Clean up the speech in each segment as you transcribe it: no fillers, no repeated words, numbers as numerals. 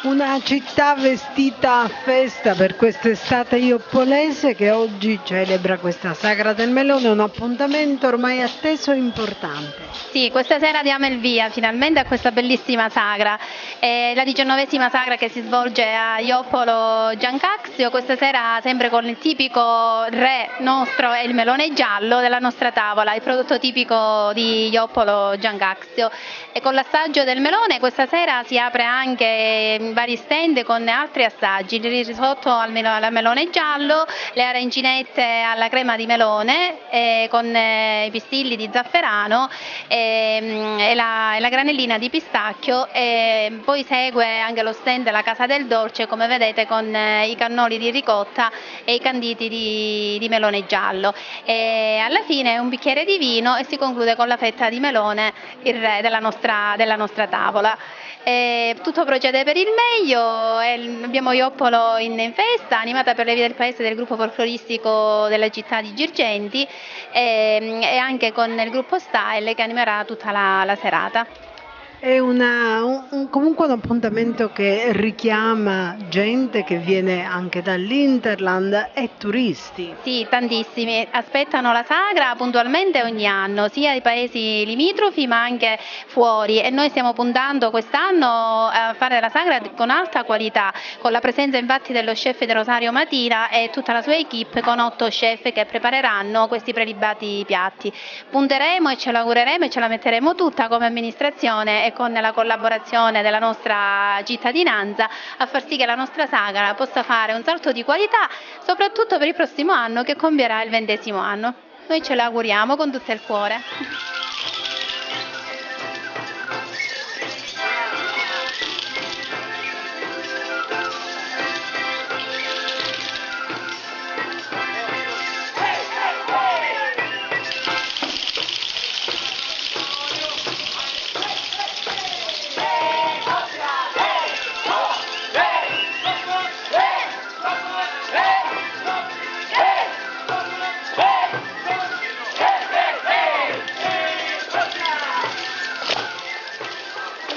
Una città vestita a festa per quest'estate ioppolese che oggi celebra questa Sagra del Melone, un appuntamento ormai atteso e importante. Sì, questa sera diamo il via finalmente a questa bellissima sagra. È la 19ª sagra che si svolge a Ioppolo Giancazio, questa sera sempre con il tipico re nostro è il melone giallo della nostra tavola, il prodotto tipico di Ioppolo Giancazio. E con l'assaggio del melone questa sera si apre anche vari stand con altri assaggi, il risotto al melone giallo, le arancinette alla crema di melone con i pistilli di zafferano e la granellina di pistacchio, e poi segue anche lo stand della Casa del Dolce, come vedete, con i cannoli di ricotta e i canditi di melone giallo. E alla fine un bicchiere di vino e si conclude con la fetta di melone, il re della nostra tavola. Tutto procede per il meglio, abbiamo Ioppolo in festa, animata per le vie del paese del gruppo folcloristico della città di Girgenti e anche con il gruppo Style che animerà tutta la serata. È comunque un appuntamento che richiama gente che viene anche dall'Interland e turisti. Sì, tantissimi. Aspettano la sagra puntualmente ogni anno, sia i paesi limitrofi ma anche fuori, e noi stiamo puntando quest'anno a fare la sagra con alta qualità, con la presenza infatti dello chef di Rosario Matira e tutta la sua equipe con 8 chef che prepareranno questi prelibati piatti. Punteremo e ce l'augureremo e ce la metteremo tutta come amministrazione e con la collaborazione della nostra cittadinanza a far sì che la nostra sagra possa fare un salto di qualità, soprattutto per il prossimo anno che compierà il 20° anno. Noi ce l'auguriamo con tutto il cuore.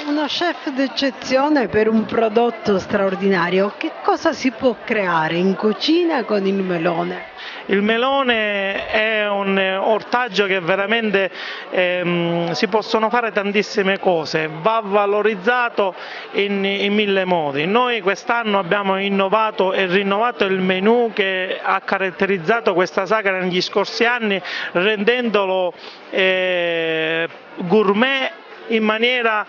Una chef d'eccezione per un prodotto straordinario. Che cosa si può creare in cucina con il melone? Il melone è un ortaggio che veramente si possono fare tantissime cose, va valorizzato in 1000 modi. Noi quest'anno abbiamo innovato e rinnovato il menù che ha caratterizzato questa sagra negli scorsi anni, rendendolo gourmet in maniera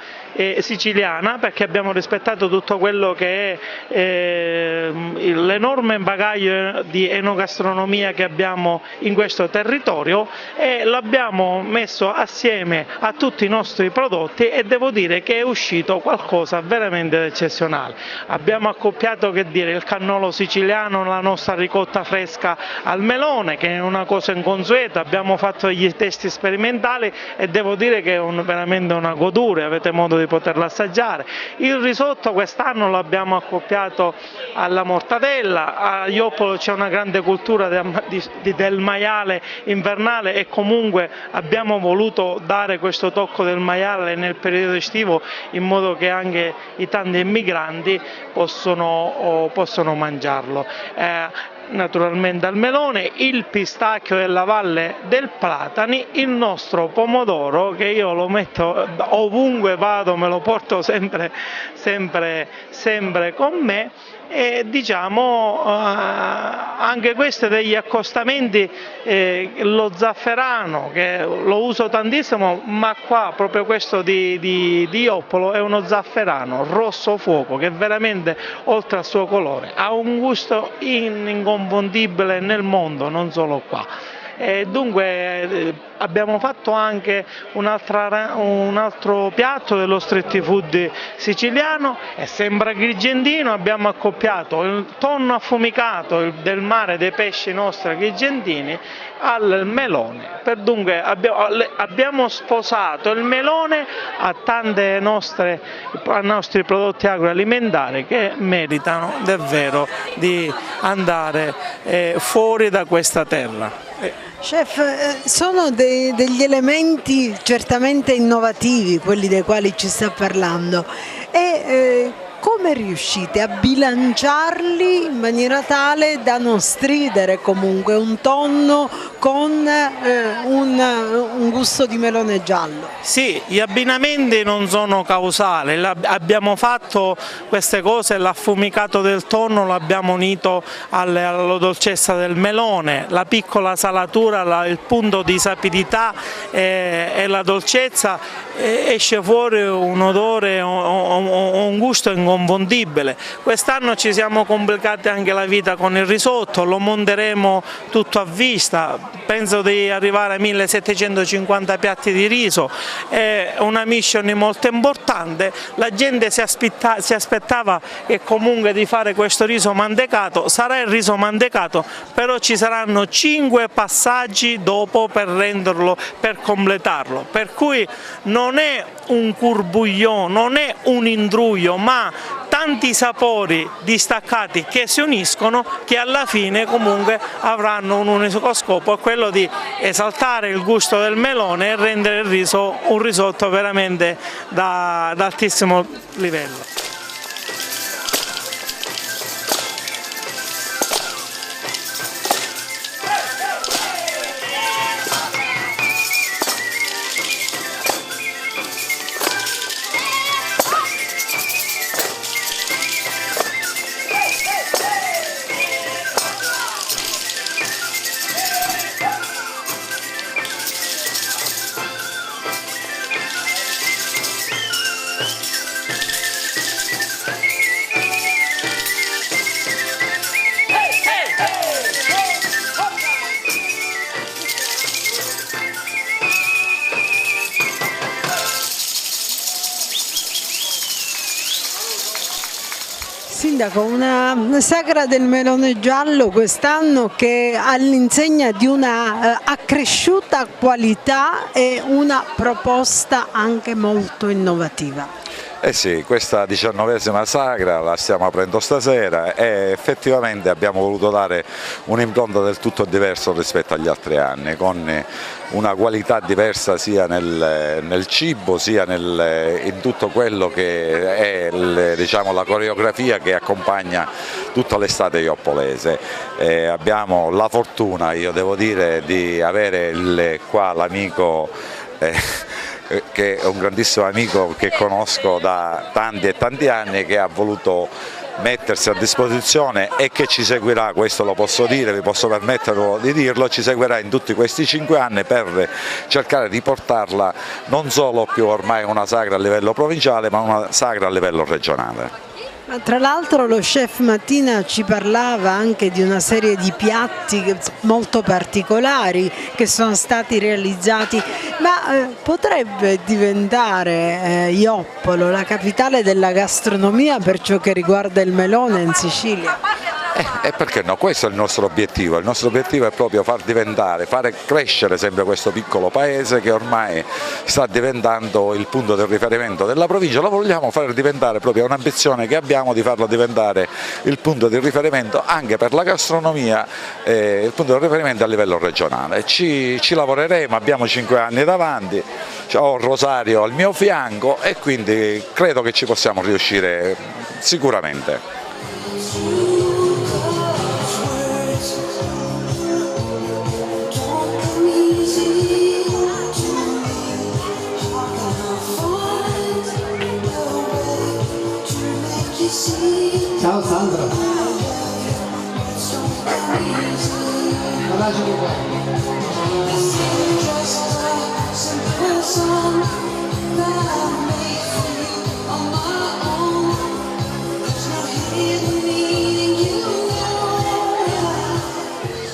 siciliana, perché abbiamo rispettato tutto quello che è l'enorme bagaglio di enogastronomia che abbiamo in questo territorio, e l'abbiamo messo assieme a tutti i nostri prodotti e devo dire che è uscito qualcosa veramente eccezionale. Abbiamo accoppiato, che dire, il cannolo siciliano, la nostra ricotta fresca al melone, che è una cosa inconsueta, abbiamo fatto degli testi sperimentali e devo dire che è veramente una goduria, avete modo di poterla assaggiare. Il risotto quest'anno l'abbiamo accoppiato alla mortadella, a Ioppolo c'è una grande cultura del maiale invernale e comunque abbiamo voluto dare questo tocco del maiale nel periodo estivo in modo che anche i tanti immigranti possono mangiarlo. Naturalmente al melone, il pistacchio della Valle del Platani, il nostro pomodoro che io lo metto ovunque vado, me lo porto sempre con me, e diciamo anche questo degli accostamenti, lo zafferano che lo uso tantissimo, ma qua proprio questo di Ioppolo è uno zafferano rosso fuoco che veramente oltre al suo colore ha un gusto inconfondibile nel mondo, non solo qua. Dunque abbiamo fatto anche un altro piatto dello street food siciliano e sempre agrigentino, abbiamo accoppiato il tonno affumicato del mare, dei pesci nostri agrigentini, al melone. Dunque abbiamo sposato il melone a nostri prodotti agroalimentari che meritano davvero di andare fuori da questa terra. Chef, sono degli elementi certamente innovativi quelli dei quali ci sta parlando, e come riuscite a bilanciarli in maniera tale da non stridere comunque un tonno con un gusto di melone giallo? Sì, gli abbinamenti non sono causali, abbiamo fatto queste cose, l'affumicato del tonno l'abbiamo unito alla dolcezza del melone, la piccola salatura, il punto di sapidità e la dolcezza, esce fuori un odore, un gusto inconfondibile. Quest'anno ci siamo complicati anche la vita con il risotto, lo monteremo tutto a vista, penso di arrivare a 1750 piatti di riso, è una mission molto importante, la gente si aspettava che comunque di fare questo riso mantecato, sarà il riso mantecato, però ci saranno 5 passaggi dopo per renderlo, per completarlo, per cui non è un courbouillon, non è un indruglio, ma tanti sapori distaccati che si uniscono, che alla fine comunque avranno un unico scopo, quello di esaltare il gusto del melone e rendere il riso un risotto veramente da altissimo livello. Sindaco, una sagra del melone giallo quest'anno che all'insegna di una accresciuta qualità e una proposta anche molto innovativa. Eh sì, questa 19ª sagra la stiamo aprendo stasera e effettivamente abbiamo voluto dare un'impronta del tutto diversa rispetto agli altri anni, con una qualità diversa sia nel cibo sia in tutto quello che è diciamo, la coreografia che accompagna tutta l'estate ioppolese. Abbiamo la fortuna, io devo dire, di avere qua l'amico che è un grandissimo amico che conosco da tanti e tanti anni, che ha voluto mettersi a disposizione e che ci seguirà, questo lo posso dire, vi posso permettere di dirlo, ci seguirà in tutti questi 5 anni per cercare di portarla non solo più ormai una sagra a livello provinciale, ma una sagra a livello regionale. Ma tra l'altro lo chef Mattina ci parlava anche di una serie di piatti molto particolari che sono stati realizzati, ma potrebbe diventare Joppolo la capitale della gastronomia per ciò che riguarda il melone in Sicilia? E perché no? Questo è il nostro obiettivo è proprio far crescere sempre questo piccolo paese che ormai sta diventando il punto di riferimento della provincia, lo vogliamo far diventare proprio un'ambizione che abbiamo di farlo diventare il punto di riferimento anche per la gastronomia, il punto di riferimento a livello regionale. Ci lavoreremo, abbiamo 5 anni davanti, ho Rosario al mio fianco e quindi credo che ci possiamo riuscire sicuramente. Ciao Sandra.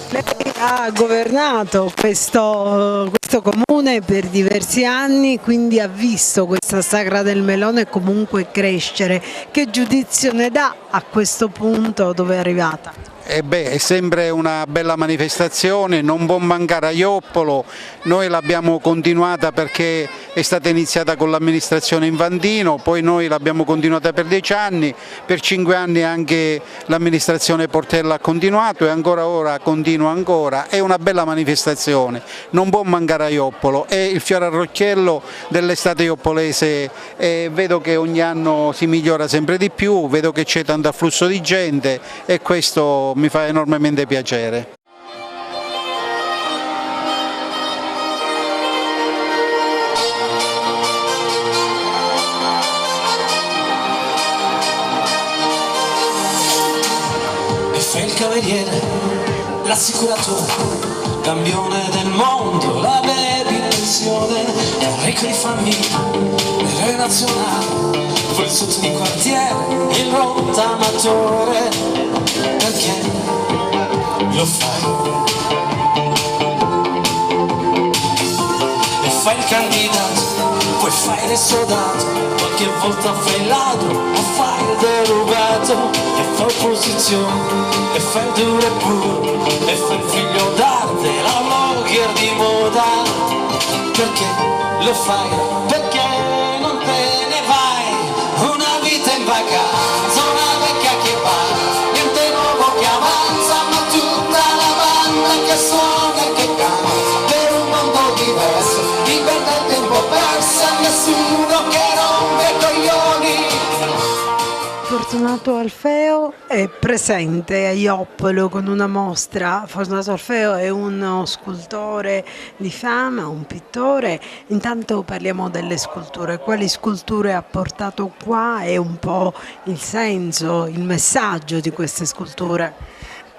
Lei ha governato questo comune per diversi anni, quindi ha visto questa sagra del melone comunque crescere. Che giudizio ne dà a questo punto dove è arrivata? È sempre una bella manifestazione, non può mancare a Joppolo, noi l'abbiamo continuata perché è stata iniziata con l'amministrazione Infantino, poi noi l'abbiamo continuata per 10 anni, per 5 anni anche l'amministrazione Portella ha continuato e ancora ora continua ancora, è una bella manifestazione, non può mancare mancare a Joppolo. È il fiore all'occhiello dell'estate joppolese e vedo che ogni anno si migliora sempre di più, vedo che c'è tanto afflusso di gente e questo mi fa enormemente piacere. Il cameriere, l'assicuratore, campione del mondo, la baby pensione, il ricco di famiglia, l'eroe nazionale, quel sotto di quartiere, il rottamatore, perché lo fai? E fai il candidato, poi fai il soldato, qualche volta fai il ladro, o fai il derubato, e fai opposizione. E fai il duro e puro, e fai il figlio d'arte, la blogger di moda. Perché lo fai? Perché non te ne vai? Una vita in vacanza, una vecchia che va, niente nuovo che avanza, ma tutta la banda che suona e che canta, per un mondo diverso, di perdere il tempo perso, nessuno che rompe i coglioni. Fortunato Alfeo è presente a Joppolo con una mostra. Fortunato Alfeo è uno scultore di fama, un pittore. Intanto parliamo delle sculture. Quali sculture ha portato qua e un po' il senso, il messaggio di queste sculture?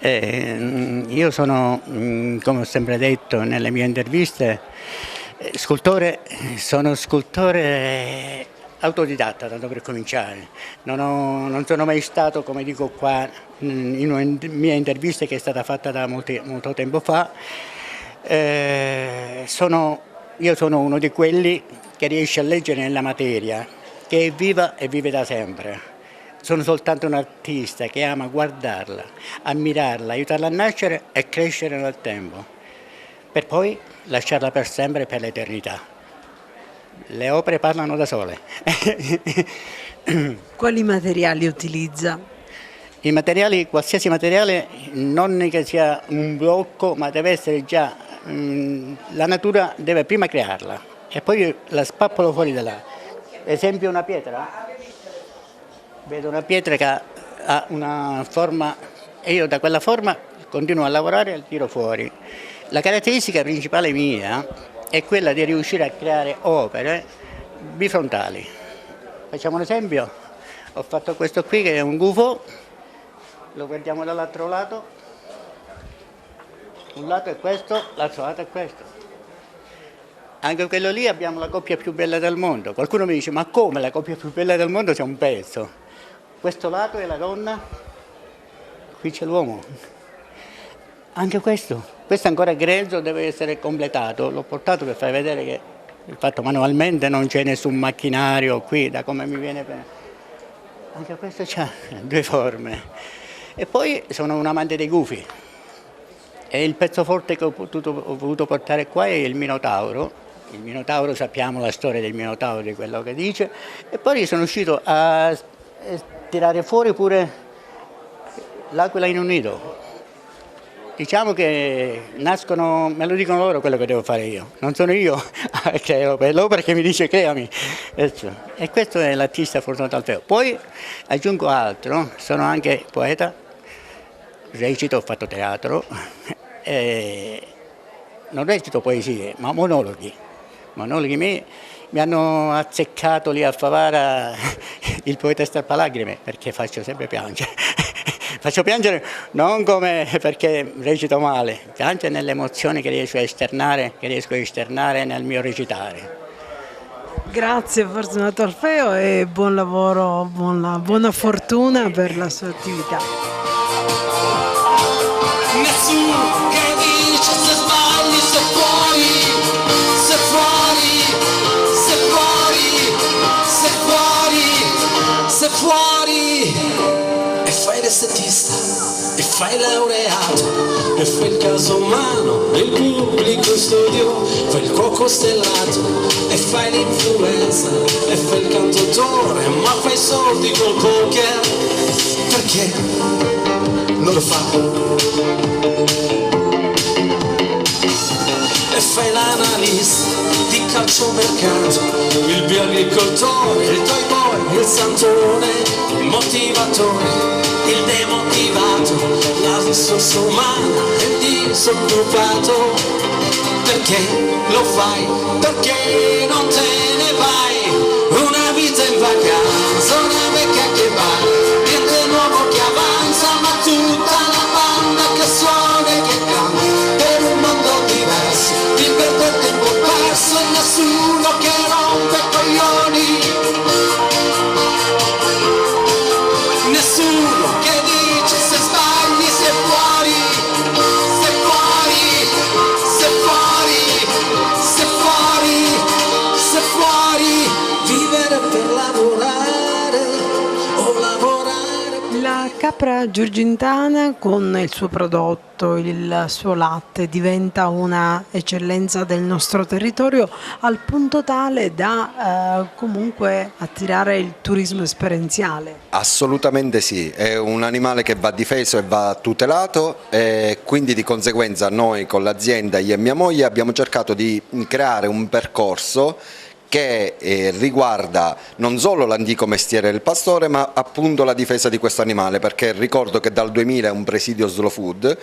Io sono, come ho sempre detto nelle mie interviste, sono scultore autodidatta, tanto per cominciare. Non sono mai stato, come dico qua in una mia intervista che è stata fatta da molto tempo fa, io sono uno di quelli che riesce a leggere nella materia, che è viva e vive da sempre. Sono soltanto un artista che ama guardarla, ammirarla, aiutarla a nascere e crescere nel tempo, per poi lasciarla per sempre, per l'eternità. Le opere parlano da sole. Quali materiali utilizza? I materiali, qualsiasi materiale, non che sia un blocco, ma deve essere già, la natura deve prima crearla e poi la spappolo fuori da là. Esempio una pietra, vedo una pietra che ha una forma e io da quella forma continuo a lavorare e la tiro fuori. La caratteristica principale mia è quella di riuscire a creare opere bifrontali. Facciamo un esempio, ho fatto questo qui che è un gufo, lo guardiamo dall'altro lato, un lato è questo, l'altro lato è questo. Anche quello lì abbiamo la coppia più bella del mondo. Qualcuno mi dice, ma come la coppia più bella del mondo c'è un pezzo? Questo lato è la donna, qui c'è l'uomo. Anche questo è ancora grezzo, deve essere completato. L'ho portato per far vedere che è fatto manualmente, non c'è nessun macchinario qui, da come mi viene bene. Anche questo ha due forme. E poi sono un amante dei gufi. E il pezzo forte che ho voluto portare qua è il Minotauro. Il Minotauro, sappiamo la storia del Minotauro, di quello che dice. E poi sono riuscito a tirare fuori pure l'aquila in un nido. Diciamo che nascono, me lo dicono loro quello che devo fare io, non sono io che l'opera che mi dice creami. E questo è l'artista Fortunato Alfeo. Poi aggiungo altro, sono anche poeta, recito, ho fatto teatro, non recito poesie, ma monologhi. Monologhi mi hanno azzeccato lì a Favara il poeta Strappalacrime, perché faccio sempre piangere. Faccio piangere non come perché recito male, piangere nelle emozioni che riesco a esternare nel mio recitare. Grazie Fortunato Alfeo e buon lavoro, buona fortuna per la sua attività. Nessuno che dice se sbagli, se fuori, se fuori, se fuori, se fuori, se fuori. E fai l'estetista, e fai laureato, e fai il caso umano, e il pubblico in studio, fai il cuoco stellato, e fai l'influencer, e fai il cantautore, ma fai soldi col poker, perché non lo fa? E fai l'analista di calciomercato, il bioagricoltore, il toy boy, il santone, il motivatore, il demotivato, la risorsa umana, il disoccupato. Perché lo fai? Perché non te ne vai? Una vita in vacanza, una vecchia che va, niente nuovo che avanza, ma tutta la banda che suona e che canta per un mondo diverso, ti perde il tempo perso e nessuno che rompe i coglioni, nessuno che dice se sbagli sei fuori, sei fuori, sei fuori, sei fuori, sei fuori, vivere per lavorare o lavorare. La capra giurgintana con il suo prodotto, il suo latte, diventa una eccellenza del nostro territorio al punto tale da comunque attirare il turismo esperienziale. Assolutamente sì, è un animale che va difeso e va tutelato e quindi di conseguenza noi con l'azienda, io e mia moglie, abbiamo cercato di creare un percorso che riguarda non solo l'antico mestiere del pastore ma appunto la difesa di questo animale, perché ricordo che dal 2000 è un presidio slow food,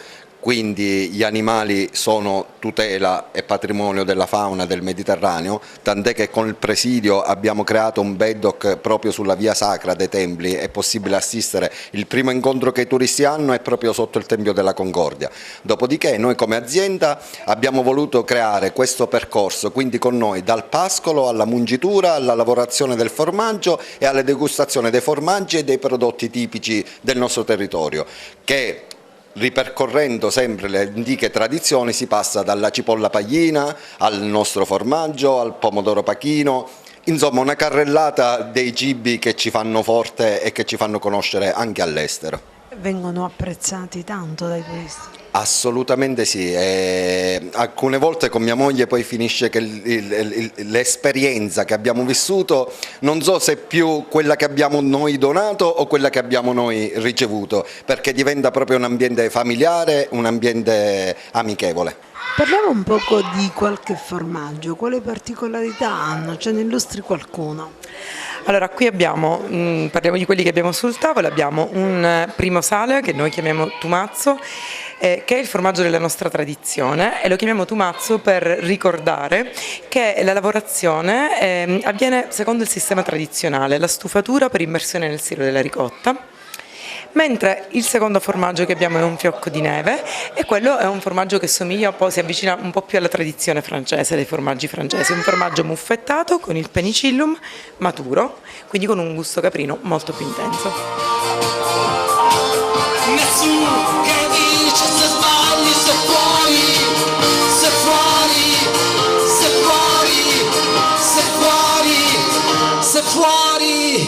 quindi gli animali sono tutela e patrimonio della fauna del Mediterraneo, tant'è che con il presidio abbiamo creato un paddock proprio sulla via sacra dei templi, è possibile assistere, il primo incontro che i turisti hanno è proprio sotto il Tempio della Concordia. Dopodiché noi come azienda abbiamo voluto creare questo percorso, quindi con noi dal pascolo alla mungitura, alla lavorazione del formaggio e alla degustazione dei formaggi e dei prodotti tipici del nostro territorio, che ripercorrendo sempre le antiche tradizioni si passa dalla cipolla paglina al nostro formaggio, al pomodoro pachino, insomma una carrellata dei cibi che ci fanno forte e che ci fanno conoscere anche all'estero. Vengono apprezzati tanto dai turisti. Assolutamente sì, alcune volte con mia moglie poi finisce che l'esperienza che abbiamo vissuto non so se è più quella che abbiamo noi donato o quella che abbiamo noi ricevuto, perché diventa proprio un ambiente familiare, un ambiente amichevole. Parliamo un poco di qualche formaggio, quale particolarità hanno? Ce ne illustri qualcuno? Allora, qui parliamo di quelli che abbiamo sul tavolo, abbiamo un primo sale che noi chiamiamo tumazzo, che è il formaggio della nostra tradizione e lo chiamiamo tumazzo per ricordare che la lavorazione avviene secondo il sistema tradizionale, la stufatura per immersione nel silo della ricotta, mentre il secondo formaggio che abbiamo è un fiocco di neve e quello è un formaggio che somiglia un po', si avvicina un po' più alla tradizione francese dei formaggi francesi, un formaggio muffettato con il penicillium maturo, quindi con un gusto caprino molto più intenso. Nessuno che dice se sbagli sei fuori, sei fuori, sei fuori, sei fuori, sei fuori,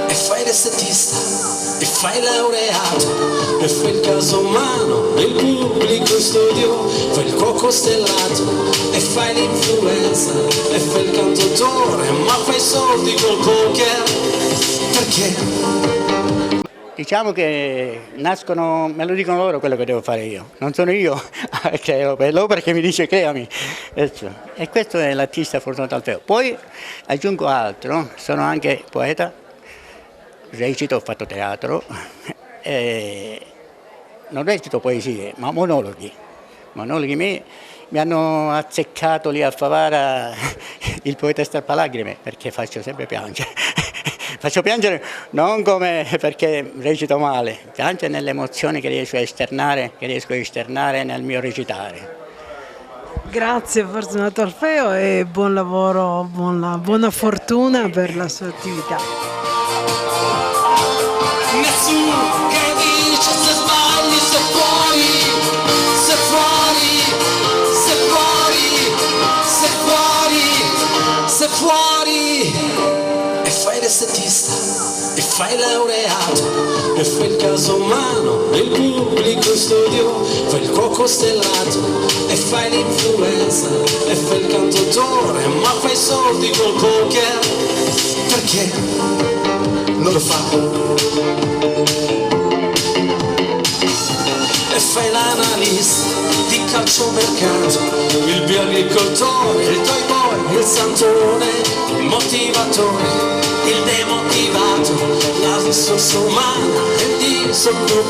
e fai l'estetista. E fai laureato, e fai il caso umano, e il pubblico studio, fai il cuoco stellato, e fai l'influencer, e fai il cantautore, ma fai soldi col poker, perché? Diciamo che nascono, me lo dicono loro quello che devo fare io, non sono io a crearlo per loro perché mi dice creami. E questo è l'artista Fortunato Alfeo. Poi aggiungo altro, sono anche poeta, recito, ho fatto teatro, non recito poesie, ma monologhi. Monologhi mi hanno azzeccato lì a Favara il poeta Strappalacrime perché faccio sempre piangere. Faccio piangere non come perché recito male, piangere nelle emozioni che riesco a esternare nel mio recitare. Grazie Fortunato Alfeo e buon lavoro, buona fortuna per la sua attività. Nessuno che dice se sbagli sei fuori, sei fuori, sei fuori, sei fuori, sei fuori, e fai l'estetista, e fai laureato, e fai il caso umano, e il pubblico studio, fai il cuoco stellato, e fai l'influencer, e fai il cantautore, ma fai soldi col poker, perché non lo fa? E fai l'analista di calciomercato, il bioagricoltore, il toy boy, il santone, il motivatore, il demotivato, la risorsa umana, il disoccupato.